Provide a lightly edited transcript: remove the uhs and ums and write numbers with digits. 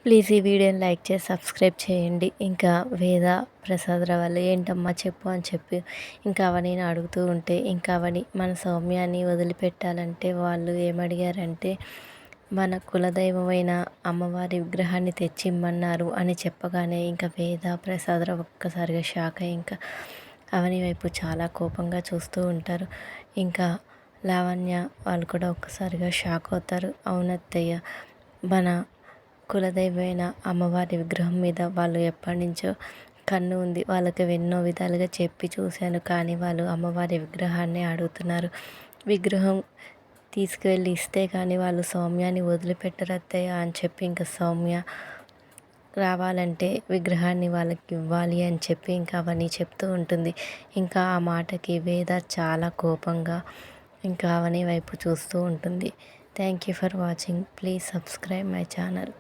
Please ఈ వీడియోని like చేసి సబ్స్క్రైబ్ చేయండి. ఇంకా వేద ప్రసాదరావు వాళ్ళు ఏంటమ్మా చెప్పు అని చెప్పి ఇంకా అవనిని అడుగుతూ ఉంటే ఇంకా అవని మన సౌమ్యాన్ని వదిలిపెట్టాలంటే వాళ్ళు ఏమడిగారంటే మన కులదైవమైన అమ్మవారి విగ్రహాన్ని తెచ్చిమ్మన్నారు అని చెప్పగానే ఇంకా వేద ప్రసాదరావు ఒక్కసారిగా షాక్ అయ్యి ఇంకా అవని వైపు చాలా కోపంగా చూస్తూ ఉంటారు. ఇంకా లావణ్య వాళ్ళు కూడా ఒక్కసారిగా షాక్ అవుతారు. అవునత్తయ్య, మన కులదైవమైన అమ్మవారి విగ్రహం మీద వాళ్ళు ఎప్పటినుంచో కన్ను ఉంది. వాళ్ళకి ఎన్నో విధాలుగా చెప్పి చూశాను, కానీ వాళ్ళు అమ్మవారి విగ్రహాన్ని అడుగుతున్నారు. విగ్రహం తీసుకువెళ్ళి ఇస్తే కానీ వాళ్ళు సౌమ్యాన్ని వదిలిపెట్టరు అత్తయ్య అని చెప్పి ఇంకా సౌమ్య రావాలంటే విగ్రహాన్ని వాళ్ళకి ఇవ్వాలి అని చెప్పి ఇంకా అవన్నీ చెప్తూ ఉంటుంది. ఇంకా ఆ మాటకి వేద చాలా కోపంగా ఇంకా అవని వైపు చూస్తూ ఉంటుంది. Thank you for watching. Please subscribe my channel.